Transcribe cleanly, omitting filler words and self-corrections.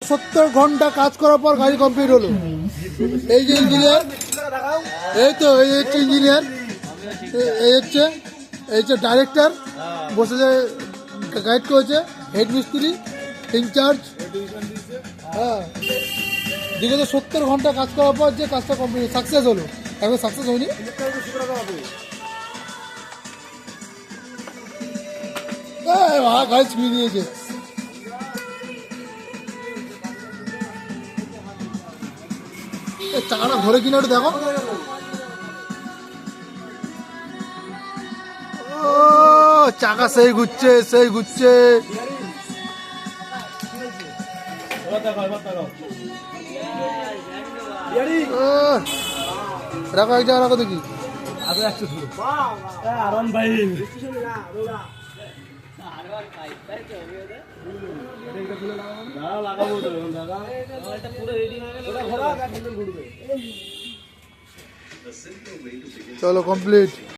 70 ঘন্টা কাজ করার পর গাড়ি কমপ্লিট হলো। এই যে ইঞ্জিনিয়ার, এই তো এই হচ্ছে ইঞ্জিনিয়ার, এই হচ্ছে ডাইরেক্টর বসে যে গাইড করেছে, হেড মিস্ত্রি ইনচার্জ। হ্যাঁ, বিগত 70 ঘন্টা কাজ করার পর যে কাজটা কমপ্লিট সাকসেস হলো, এখন সাকসেস হয়নি। গাড়ি ছুঁয়ে দিয়েছে। চাকাটা ঘরে কিনা একটু দেখো। ও চাকা সেই ঘুরছে, সেই ঘুরছে। রাখো এক জায়গা রাখো দেখি। চলো কমপ্লিট।